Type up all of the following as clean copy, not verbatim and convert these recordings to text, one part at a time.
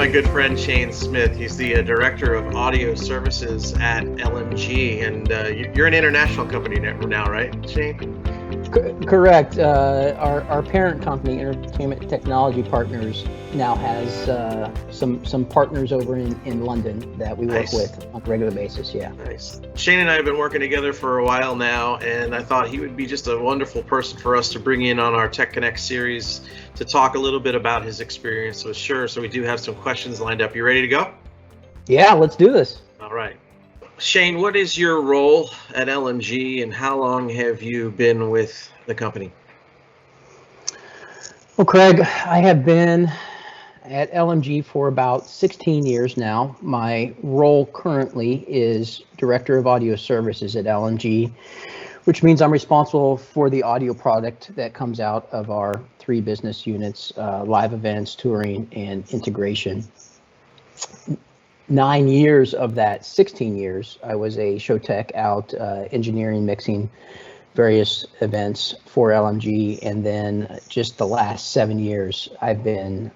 my good friend Shane Smith. He's the director of audio services at LMG, and you're an international company now, right, Shane? Correct. Our parent company, Entertainment Technology Partners, now has some partners over in London that we work with on a regular basis. Yeah. Nice. Shane and I have been working together for a while now, and I thought he would be just a wonderful person for us to bring in on our Tech Connect series to talk a little bit about his experience with Shure. So we do have some questions lined up. You ready to go? Yeah, let's do this. All right. Shane, what is your role at LMG, and how long have you been with the company? Well, Craig, I have been at LMG for about 16 years now. My role currently is Director of Audio Services at LMG, which means I'm responsible for the audio product that comes out of our three business units, live events, touring, and integration. 9 years of that 16 years, I was a show tech out engineering, mixing various events for LMG. And then just the last 7 years, I've been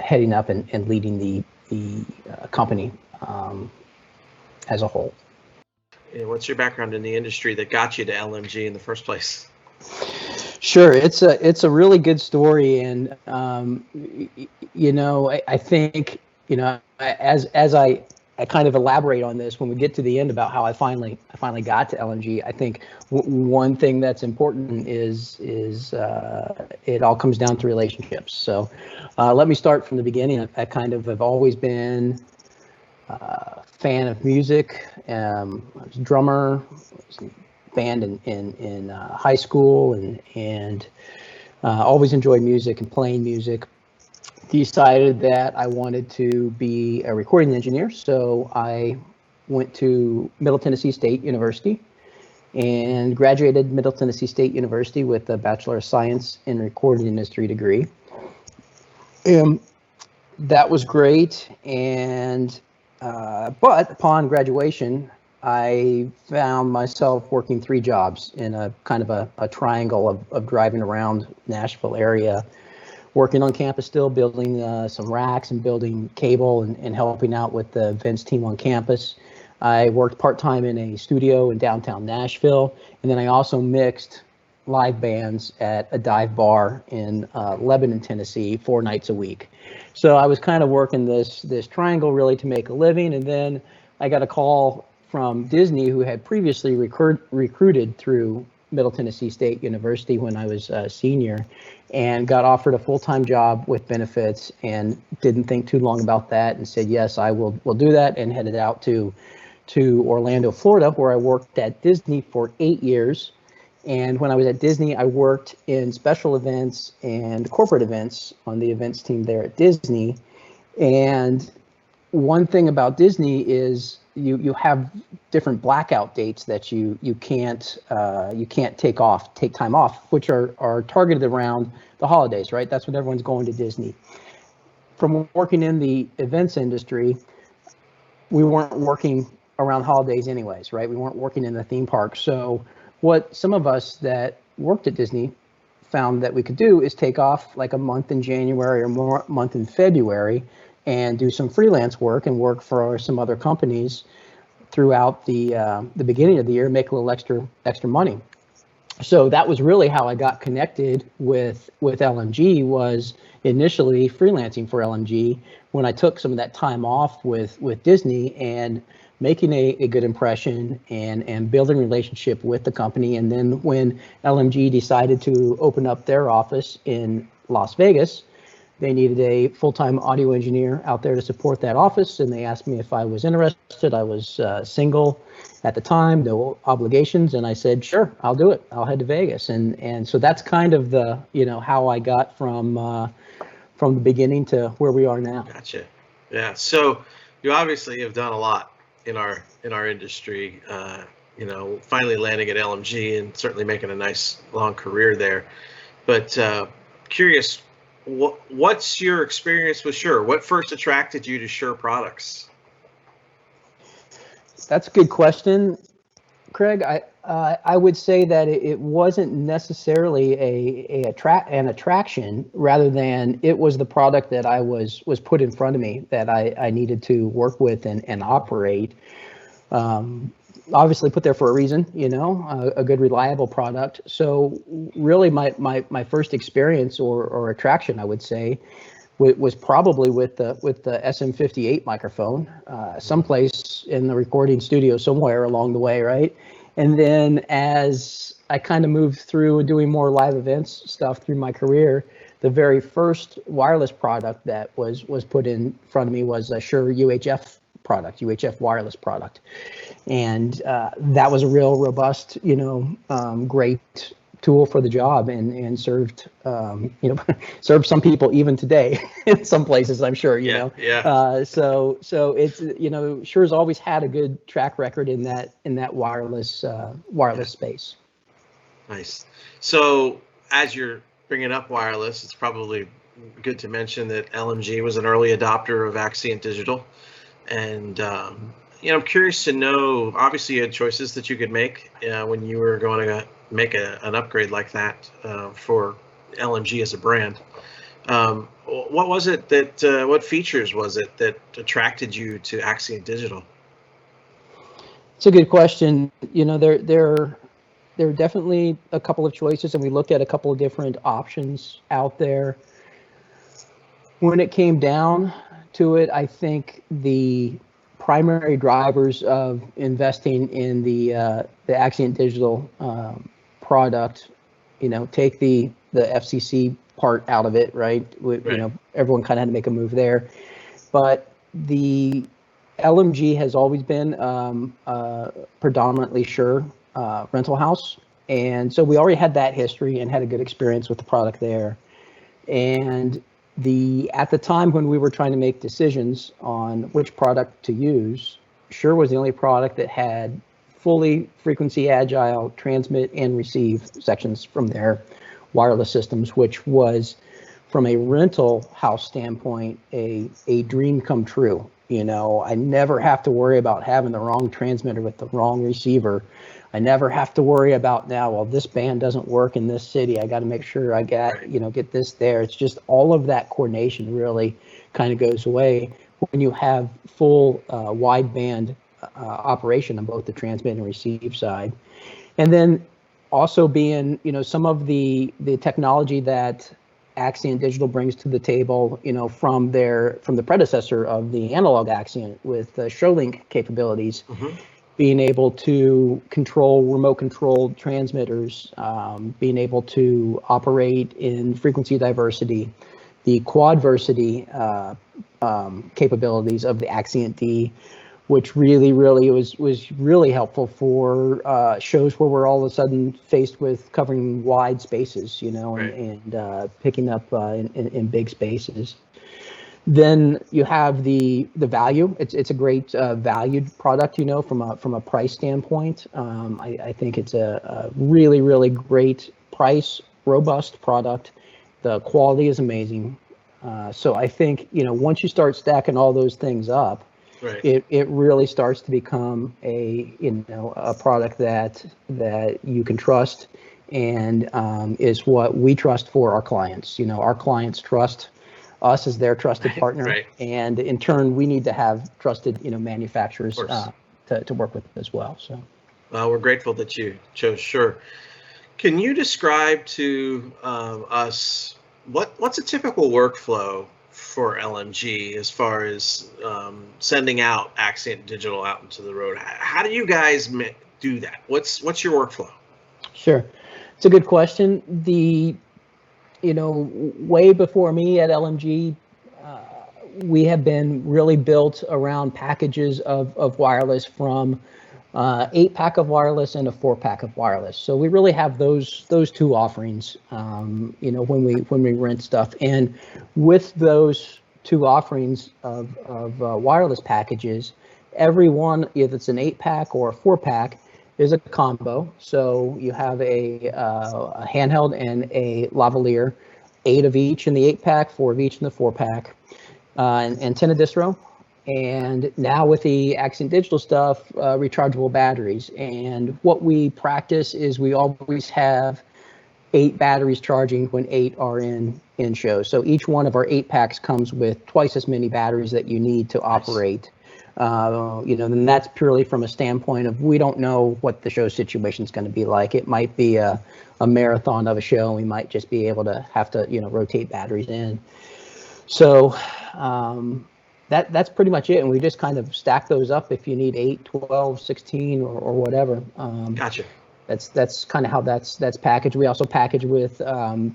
heading up and leading the company as a whole. And what's your background in the industry that got you to LMG in the first place? Sure, it's a really good story, and I think as I kind of elaborate on this when we get to the end about how I finally got to LMG. I think one thing that's important is it all comes down to relationships. So let me start from the beginning. I kind of have always been a fan of music. I was a drummer, band in high school, and always enjoyed music and playing music. Decided that I wanted to be a recording engineer, so I went to Middle Tennessee State University and graduated Middle Tennessee State University with a Bachelor of Science in Recording Industry degree. That was great, but upon graduation, I found myself working three jobs in a kind of a triangle of driving around Nashville area, working on campus still, building some racks and building cable and helping out with the events team on campus. I worked part-time in a studio in downtown Nashville, and then I also mixed live bands at a dive bar in Lebanon, Tennessee, 4 nights a week. So I was kind of working this triangle really to make a living, and then I got a call from Disney, who had previously recruited through Middle Tennessee State University when I was a senior, and got offered a full-time job with benefits, and didn't think too long about that and said, yes, I will do that, and headed out to Orlando, Florida, where I worked at Disney for 8 years. And when I was at Disney, I worked in special events and corporate events on the events team there at Disney. And one thing about Disney is you have different blackout dates that you can't take time off, which are targeted around the holidays, right? That's when everyone's going to Disney. From working in the events industry, we weren't working around holidays anyways, right? We weren't working in the theme park. So what some of us that worked at Disney found that we could do is take off like a month in January or more month in February and do some freelance work and work for some other companies throughout the beginning of the year, make a little extra money. So that was really how I got connected with LMG, was initially freelancing for LMG when I took some of that time off with Disney and making a good impression and building a relationship with the company. And then when LMG decided to open up their office in Las Vegas, they needed a full-time audio engineer out there to support that office, and they asked me if I was interested. I was single at the time, no obligations, and I said, sure, I'll do it. I'll head to Vegas, and so that's kind of the how I got from the beginning to where we are now. Gotcha. Yeah. So you obviously have done a lot in our industry. Finally landing at LMG and certainly making a nice long career there. But curious. What's your experience with Shure? What first attracted you to Shure products? That's a good question, Craig, I would say that it wasn't necessarily an attraction, rather than it was the product that I was put in front of me that I needed to work with and operate. Obviously put there for a reason, a good reliable product. So really my first experience or attraction, I would say, was probably with the SM58 microphone, someplace in the recording studio somewhere along the way, right? And then as I kind of moved through doing more live events stuff through my career, the very first wireless product that was put in front of me was a Shure UHF wireless product, and that was a real robust, great tool for the job, and served served some people even today in some places, I'm sure. Yeah. So it's Shure's always had a good track record in that wireless space. Nice. So as you're bringing up wireless, it's probably good to mention that LMG was an early adopter of Axient Digital, and I'm curious to know. Obviously, you had choices that you could make when you were going to make an upgrade like that for LMG as a brand. What was it that? What features was it that attracted you to Axient Digital? It's a good question. There are definitely a couple of choices, and we looked at a couple of different options out there. When it came down to it, I think the primary drivers of investing in the Axient Digital product, take the FCC part out of it, right? Everyone kind of had to make a move there, but the LMG has always been predominantly Shure rental house, and so we already had that history and had a good experience with the product there. And at the time when we were trying to make decisions on which product to use, Shure was the only product that had fully frequency agile transmit and receive sections from their wireless systems, which was, from a rental house standpoint, a dream come true. I never have to worry about having the wrong transmitter with the wrong receiver. I never have to worry about this band doesn't work in this city. I got to make sure I get this there. It's just all of that coordination really kind of goes away when you have full wideband operation on both the transmit and receive side. And then also being, some of the technology that Axient Digital brings to the table, from the predecessor of the analog Axient with ShoreLink capabilities. Mm-hmm. Being able to control remote controlled transmitters, being able to operate in frequency diversity, the quadversity capabilities of the Axient D, which really was really helpful for shows where we're all of a sudden faced with covering wide spaces, Right. and picking up in big spaces. Then you have the value. It's a great valued product, from a price standpoint. I think it's a really great price, robust product. The quality is amazing. So I think, once you start stacking all those things up, Right. it really starts to become a product that you can trust, and is what we trust for our clients. Our clients trust us as their trusted partner, Right. and in turn we need to have trusted manufacturers to work with as well. So we're grateful that you chose Shure. Can you describe to us what's a typical workflow for LMG as far as sending out Axient Digital out into the road? How do you guys do that? What's your workflow? Sure, it's a good question. Way before me at LMG, we have been really built around packages of wireless, from 8-pack of wireless and a 4-pack of wireless. So we really have those two offerings, when we rent stuff. And with those two offerings of wireless packages, every one, if it's an 8-pack or a 4-pack, is a combo. So you have a handheld and a lavalier, 8 of each in the 8-pack, 4 of each in the 4-pack, an antenna distro, And now with the Axient Digital stuff, rechargeable batteries. And what we practice is we always have 8 batteries charging when 8 are in show. So each one of our 8 packs comes with twice as many batteries that you need to operate. And that's purely from a standpoint of we don't know what the show situation is going to be like. It might be a marathon of a show, and we might just be able to have to rotate batteries in. So that's pretty much it, and we just kind of stack those up if you need 8, 12, 16, or whatever. Gotcha. That's kind of how that's packaged. We also package with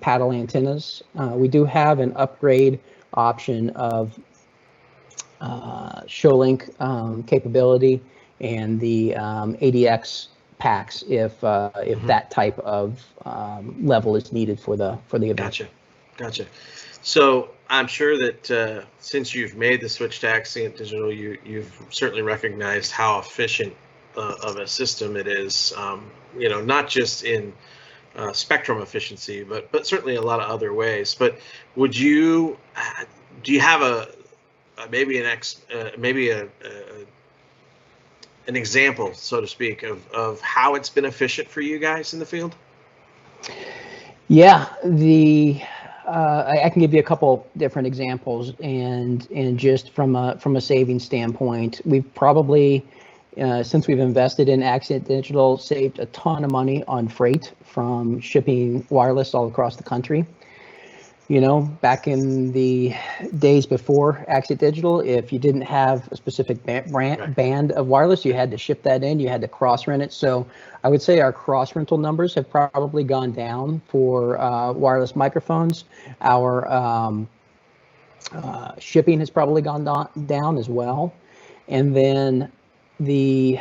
paddle antennas. We do have an upgrade option of ShowLink capability and the ADX packs if that type of level is needed for the event. Gotcha. So I'm sure that since you've made the switch to Axient Digital, you've certainly recognized how efficient of a system it is. Not just in spectrum efficiency, but certainly a lot of other ways. But do you have an example, so to speak, of how it's been efficient for you guys in the field? Yeah, I can give you a couple different examples, and just from a savings standpoint, we've probably since we've invested in Axient Digital, saved a ton of money on freight from shipping wireless all across the country. Back in the days before Axient Digital, if you didn't have a specific band of wireless, you had to ship that in, you had to cross-rent it. So I would say our cross-rental numbers have probably gone down for wireless microphones. Our shipping has probably gone down as well. And then it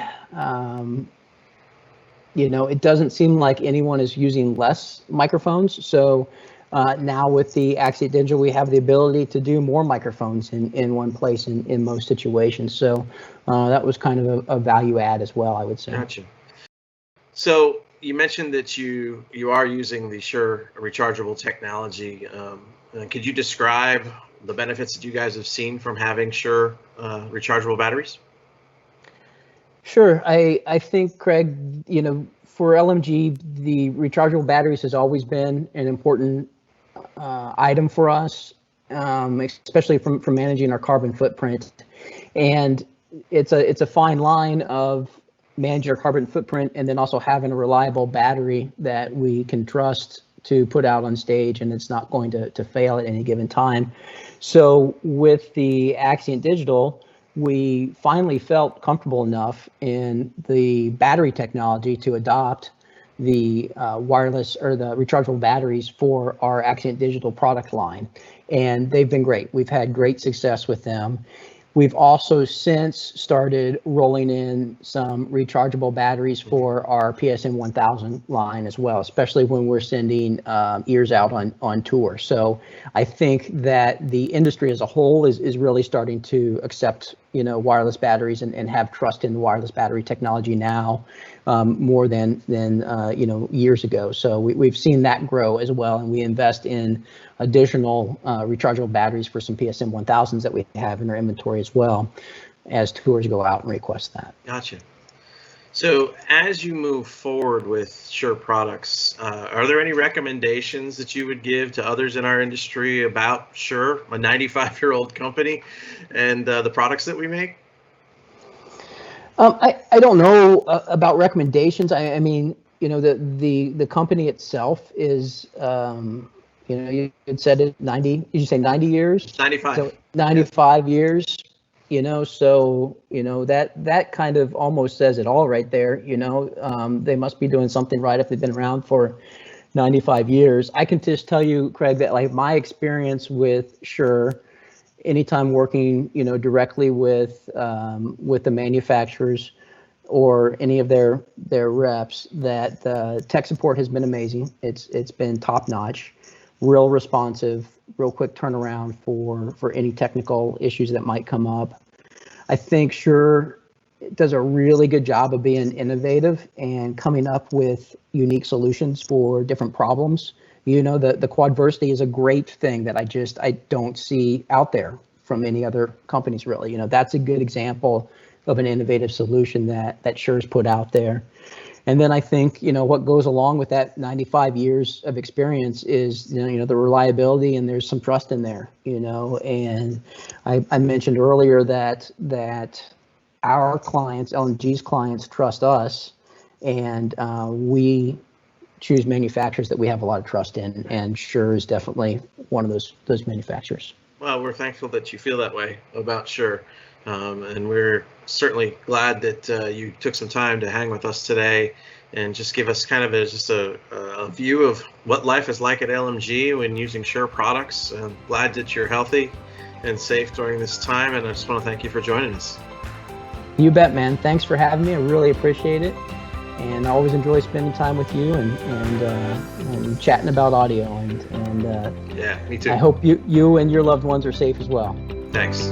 doesn't seem like anyone is using less microphones. So now with the Axient Digital, we have the ability to do more microphones in one place in most situations. So that was kind of a value add as well, I would say. Gotcha. So you mentioned that you are using the Shure rechargeable technology. Could you describe the benefits that you guys have seen from having Shure rechargeable batteries? Sure. I think, Craig, for LMG, the rechargeable batteries has always been an important item for us, especially from managing our carbon footprint. And it's a fine line of managing our carbon footprint and then also having a reliable battery that we can trust to put out on stage, and it's not going to fail at any given time. So with the Axient Digital, we finally felt comfortable enough in the battery technology to adopt the wireless or the rechargeable batteries for our Axient Digital product line. And they've been great. We've had great success with them. We've also since started rolling in some rechargeable batteries for our PSM 1000 line as well, especially when we're sending ears out on tour. So I think that the industry as a whole is really starting to accept wireless batteries and have trust in the wireless battery technology now more than years ago. So we've seen that grow as well, and we invest in additional rechargeable batteries for some PSM 1000s that we have in our inventory as well as tours go out and request that. Gotcha. So as you move forward with Shure products, are there any recommendations that you would give to others in our industry about Shure, a 95-year-old company, and the products that we make? I don't know about recommendations. I mean, the company itself is, you had said it 90. Did you say 90 years? 95. So 95 years. So that kind of almost says it all right there. They must be doing something right if they've been around for 95 years. I can just tell you, Craig, that like my experience with Shure, anytime working, directly with the manufacturers or any of their reps, that tech support has been amazing. It's been top notch, real responsive, real quick turnaround for any technical issues that might come up. I think Shure does a really good job of being innovative and coming up with unique solutions for different problems. The quadversity is a great thing that I don't see out there. from any other companies, really. You know, that's a good example of an innovative solution that Shure's put out there. And then I think, you know, what goes along with that 95 years of experience is, you know, the reliability, and there's some trust in there, you know. And I mentioned earlier that our clients, LMG's clients, trust us, and we choose manufacturers that we have a lot of trust in, and Shure is definitely one of those manufacturers. Well, we're thankful that you feel that way about Shure, and we're certainly glad that you took some time to hang with us today and just give us kind of just a view of what life is like at LMG when using Shure products. I'm glad that you're healthy and safe during this time, and I just want to thank you for joining us. You bet, man. Thanks for having me. I really appreciate it. And I always enjoy spending time with you and chatting about audio. And yeah, me too. I hope you and your loved ones are safe as well. Thanks.